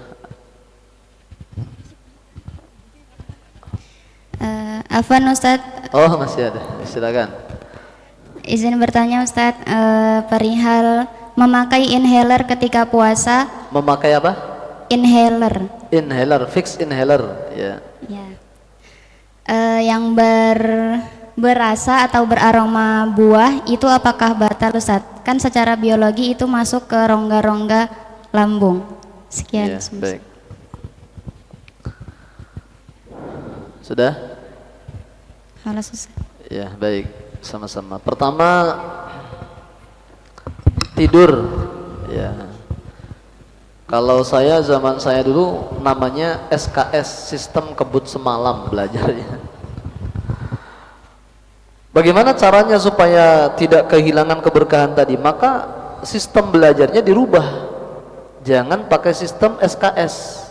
Afwan Ustadz, Oh, masih ada, silakan. izin bertanya Ustadz, perihal memakai inhaler ketika puasa. Memakai apa? Inhaler Inhaler, fix inhaler, ya. ya. Yang berasa atau beraroma buah itu apakah batal Ustadz? Kan secara biologi itu masuk ke rongga-rongga lambung. Sekian. Ya, baik. Sudah? Halo Ustadz. Ya, baik. Sama-sama. Pertama, tidur. Ya. Kalau zaman saya dulu namanya SKS, sistem kebut semalam belajarnya. Bagaimana caranya supaya tidak kehilangan keberkahan tadi? Maka sistem belajarnya dirubah. Jangan pakai sistem SKS,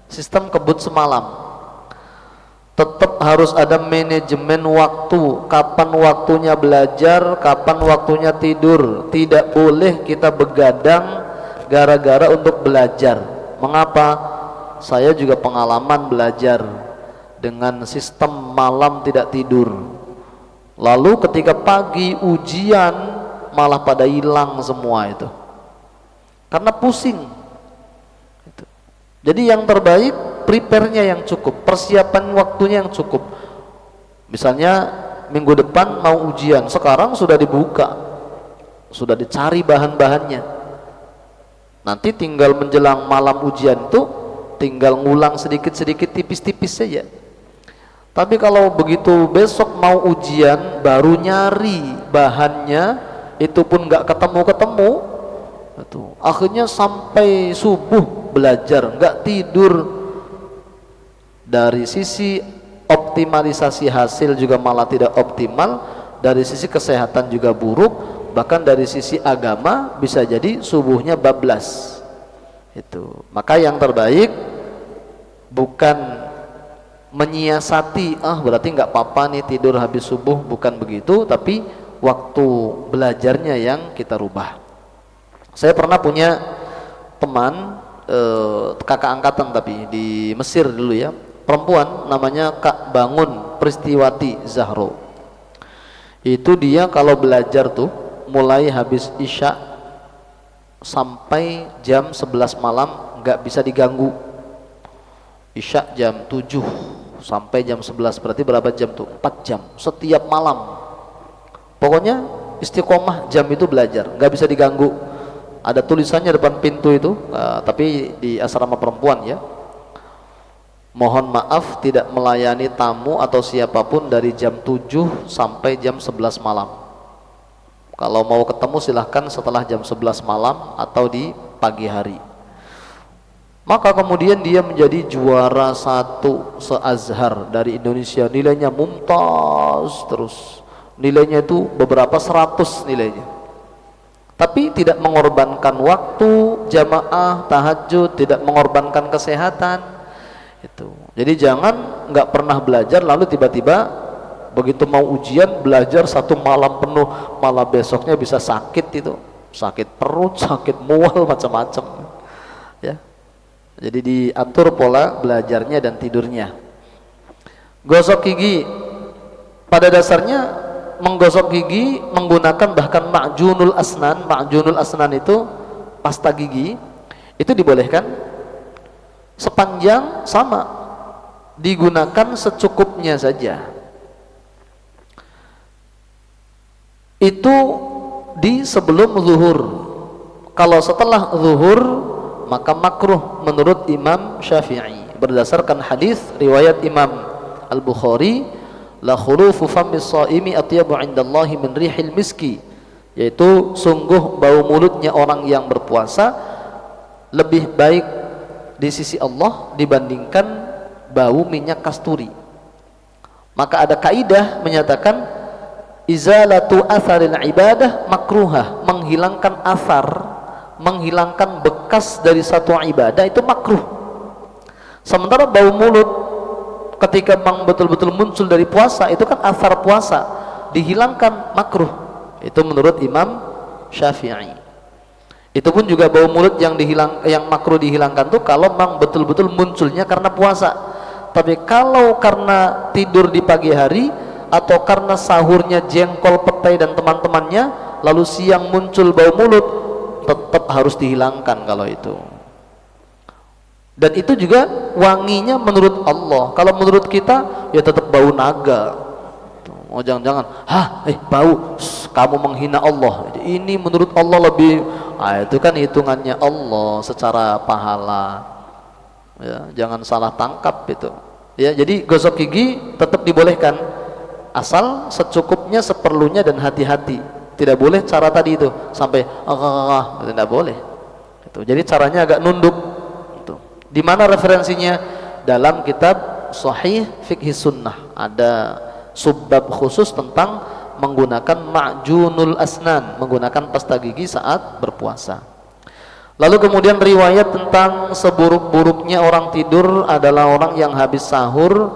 sistem kebut semalam. Tetap harus ada manajemen waktu, kapan waktunya belajar, kapan waktunya tidur. Tidak boleh kita begadang gara-gara untuk belajar. Mengapa? Saya juga pengalaman belajar dengan sistem malam tidak tidur. Lalu ketika pagi ujian malah pada hilang semua itu, karena pusing. Jadi yang terbaik, prepare-nya yang cukup, persiapan waktunya yang cukup. Misalnya minggu depan mau ujian, sekarang sudah dibuka, sudah dicari bahan-bahannya. Nanti tinggal menjelang malam ujian itu tinggal ngulang sedikit-sedikit, tipis-tipis saja. Tapi kalau begitu besok mau ujian baru nyari bahannya, itu pun nggak ketemu-ketemu, akhirnya sampai subuh belajar, nggak tidur. Dari sisi optimalisasi hasil juga malah tidak optimal, dari sisi kesehatan juga buruk, bahkan dari sisi agama bisa jadi subuhnya bablas. Itu. Maka yang terbaik bukan menyiasati, berarti nggak apa-apa nih tidur habis subuh, bukan begitu, tapi waktu belajarnya yang kita rubah. Saya pernah punya teman, kakak angkatan tapi di Mesir dulu ya, perempuan namanya Kak Bangun Pristiwati Zahro. Itu dia kalau belajar tuh mulai habis isya sampai jam 11 malam nggak bisa diganggu. Isya jam 7 sampai jam 11, berarti berapa jam tuh? 4 jam setiap malam. Pokoknya istiqomah jam itu belajar, nggak bisa diganggu. Ada tulisannya depan pintu itu, tapi di asrama perempuan ya, mohon maaf tidak melayani tamu atau siapapun dari jam 7 sampai jam 11 malam. Kalau mau ketemu silahkan setelah jam 11 malam atau di pagi hari. Maka kemudian dia menjadi juara 1 se-Azhar dari Indonesia, nilainya mumtaz terus, nilainya itu beberapa 100 nilainya, tapi tidak mengorbankan waktu jamaah tahajud, tidak mengorbankan kesehatan itu. Jadi jangan nggak pernah belajar lalu tiba-tiba begitu mau ujian belajar 1 malam penuh, malah besoknya bisa sakit, itu sakit perut, sakit mual, macam-macam ya. Jadi diatur pola belajarnya dan tidurnya. Gosok gigi, pada dasarnya menggosok gigi menggunakan bahkan ma'junul asnan. Ma'junul asnan itu pasta gigi, itu dibolehkan sepanjang sama digunakan secukupnya saja. Itu di sebelum zuhur. Kalau setelah zuhur maka makruh menurut Imam Syafi'i berdasarkan hadis riwayat Imam Al-Bukhari, la khulufu fammis shaimi atyabu 'indallahi min rihil miski. yaitu sungguh bau mulutnya orang yang berpuasa lebih baik di sisi Allah dibandingkan bau minyak kasturi. Maka ada kaidah menyatakan izalatu atharil ibadah makruhah, menghilangkan athar, menghilangkan bekas dari satu ibadah itu makruh. Sementara bau mulut ketika memang betul-betul muncul dari puasa itu kan athar puasa, dihilangkan makruh. Itu menurut Imam Syafi'i. Itu pun juga bau mulut yang makruh dihilangkan tuh kalau memang betul-betul munculnya karena puasa. Tapi kalau karena tidur di pagi hari atau karena sahurnya jengkol, petai dan teman-temannya, lalu siang muncul bau mulut, tetap harus dihilangkan kalau itu. Dan itu juga wanginya menurut Allah. Kalau menurut kita ya tetap bau naga. Oh jangan-jangan, bau, kamu menghina Allah. Ini menurut Allah lebih, itu kan hitungannya Allah secara pahala. Ya, jangan salah tangkap itu. Ya, jadi gosok gigi tetap dibolehkan, asal secukupnya, seperlunya dan hati-hati. Tidak boleh cara tadi itu sampai tidak boleh. Itu. Jadi caranya agak nunduk. Itu. Di mana referensinya? Dalam kitab Sahih Fiqh Sunnah ada subbab khusus tentang menggunakan ma'junul asnan, menggunakan pasta gigi saat berpuasa. Lalu kemudian riwayat tentang seburuk-buruknya orang tidur adalah orang yang habis sahur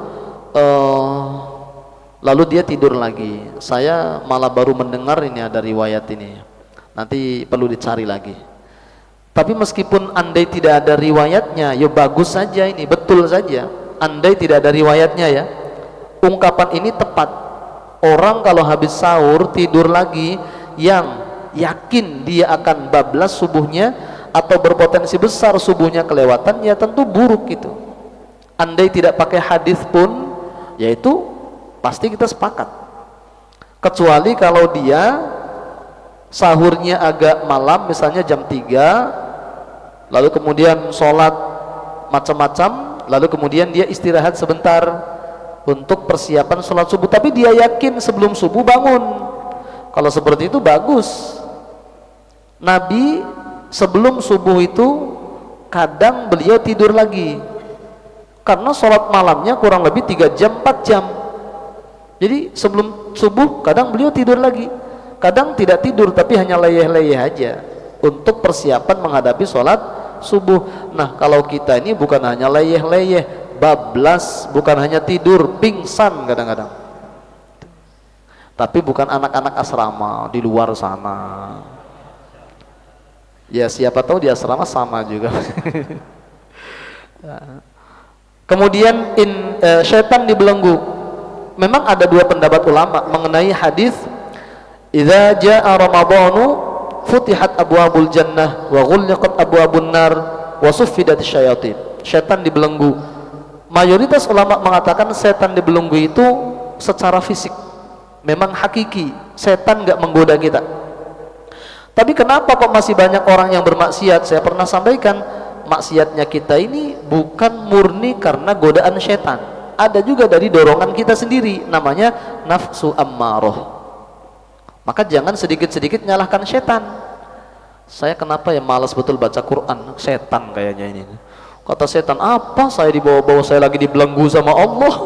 lalu dia tidur lagi. Saya malah baru mendengar ini ada riwayat ini. Nanti perlu dicari lagi. Tapi meskipun andai tidak ada riwayatnya, ya bagus saja ini, betul saja. Andai tidak ada riwayatnya ya, ungkapan ini tepat. Orang kalau habis sahur tidur lagi yang yakin dia akan bablas subuhnya atau berpotensi besar subuhnya kelewatan, ya tentu buruk gitu. Andai tidak pakai hadis pun, yaitu pasti kita sepakat. Kecuali kalau dia sahurnya agak malam, misalnya jam 3, lalu kemudian sholat macam-macam, lalu kemudian dia istirahat sebentar untuk persiapan sholat subuh, tapi dia yakin sebelum subuh bangun. Kalau seperti itu bagus. Nabi sebelum subuh itu kadang beliau tidur lagi karena sholat malamnya kurang lebih 3 jam 4 jam. Jadi sebelum subuh kadang beliau tidur lagi, kadang tidak tidur tapi hanya leyeh-leyeh aja untuk persiapan menghadapi sholat subuh. Nah kalau kita ini bukan hanya leyeh-leyeh, bablas, bukan hanya tidur, pingsan kadang-kadang. Tapi bukan anak-anak asrama di luar sana. Ya siapa tahu di asrama sama juga. Kemudian syaitan dibelenggu. Memang ada dua pendapat ulama mengenai hadis idza jaa ramadhanu futihat abwabul jannah wa ghulliqat abwabun nar wa suffidat syayatin. Syaitan dibelenggu. Mayoritas ulama mengatakan setan dibelenggu itu secara fisik, memang hakiki, setan nggak menggoda kita. Tapi kenapa kok masih banyak orang yang bermaksiat? Saya pernah sampaikan, maksiatnya kita ini bukan murni karena godaan setan, ada juga dari dorongan kita sendiri, namanya nafsu ammaroh. Maka jangan sedikit-sedikit nyalahkan setan. Saya kenapa ya malas betul baca Quran, setan kayaknya ini. Kata setan, apa saya dibawa-bawa, saya lagi dibelenggu sama Allah.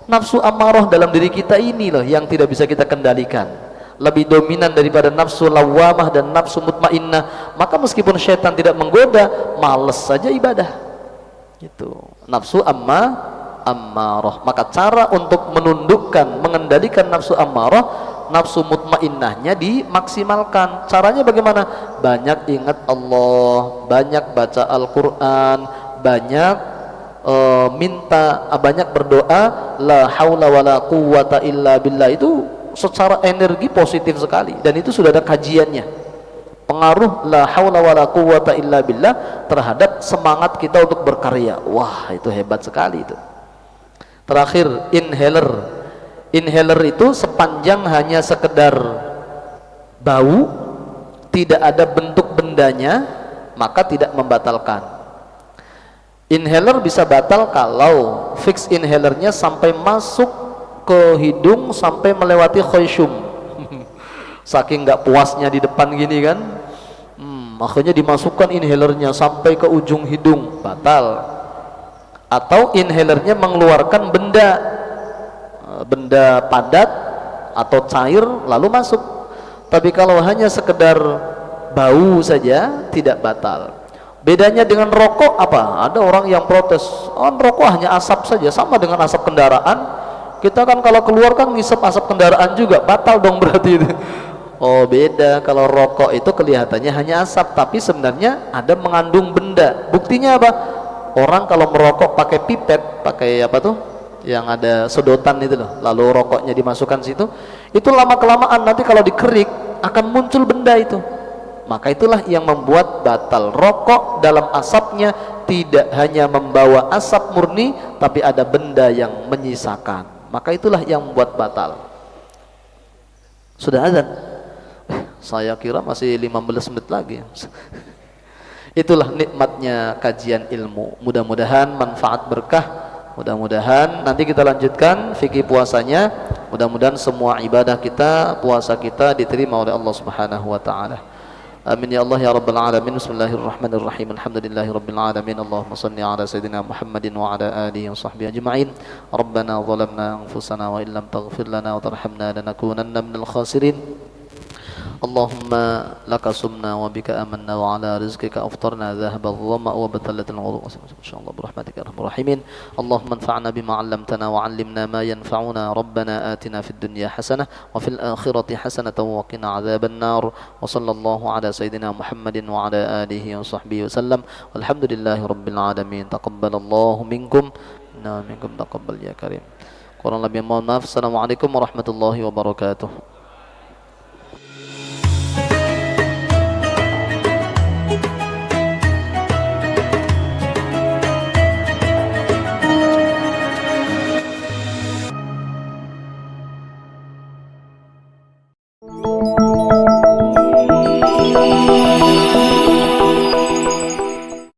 Nafsu ammaroh dalam diri kita ini loh yang tidak bisa kita kendalikan, lebih dominan daripada nafsu lawamah dan nafsu mutmainnah. Maka meskipun setan tidak menggoda, males saja ibadah gitu. Nafsu ammaroh. Maka cara untuk menundukkan, mengendalikan nafsu ammaroh, nafsu mutmainnahnya dimaksimalkan. Caranya bagaimana? Banyak ingat Allah, banyak baca Al-Quran, banyak banyak berdoa la haula wala quwwata illa billah. Itu secara energi positif sekali, dan itu sudah ada kajiannya, pengaruh la haula wala quwwata illa billah terhadap semangat kita untuk berkarya. Wah itu hebat sekali itu. Terakhir, inhaler itu sepanjang hanya sekedar bau, tidak ada bentuk bendanya, maka tidak membatalkan. Inhaler bisa batal kalau fix inhalernya sampai masuk ke hidung sampai melewati khoisyum. Saking nggak puasnya di depan gini kan, akhirnya dimasukkan inhalernya sampai ke ujung hidung, batal. Atau inhalernya mengeluarkan benda padat atau cair lalu masuk. Tapi kalau hanya sekedar bau saja tidak batal. Bedanya dengan rokok apa? Ada orang yang protes, oh rokok hanya asap saja, sama dengan asap kendaraan. Kita kan kalau keluar kan ngisep asap kendaraan juga, batal dong berarti itu. Oh beda, kalau rokok itu kelihatannya hanya asap, tapi sebenarnya ada mengandung benda. Buktinya apa? Orang kalau merokok pakai pipet, pakai apa tuh? Yang ada sedotan itu loh, lalu rokoknya dimasukkan situ, itu lama kelamaan nanti kalau dikerik akan muncul benda itu. Maka itulah yang membuat batal. Rokok dalam asapnya tidak hanya membawa asap murni, tapi ada benda yang menyisakan. Maka itulah yang membuat batal. Sudah azan? Saya kira masih 15 menit lagi. Itulah nikmatnya kajian ilmu. Mudah-mudahan manfaat berkah. Mudah-mudahan nanti kita lanjutkan fikih puasanya. Mudah-mudahan semua ibadah kita, puasa kita diterima oleh Allah Subhanahu wa taala. Amin ya Allah ya rabbal alamin. Bismillahirrahmanirrahim. Alhamdulillahirabbil alamin. Allahumma shalli ala sayidina Muhammadin wa ala alihi wa sahbihi ajma'in. Rabbana zalamna anfusana wa illam taghfir lana wa tarhamna lanakunanna minal khasirin. اللهم لك صمنا وبك آمنا وعلى رزقك أفطرنا ذهب الظمأ وبطلت العروق إن شاء الله برحمتك يا أرحم الراحمين. اللهم انفعنا بما علمتنا وعلمنا ما ينفعنا. ربنا آتنا في الدنيا حسنة وفي الآخرة حسنة وقنا عذاب النار. وصلى الله على سيدنا محمد وعلى آله وصحبه وسلم والحمد لله رب العالمين. تقبل الله منكم إنا منكم تقبل يا كريم. Kurang lebih mohon maaf. Assalamualaikum warahmatullahi wabarakatuh.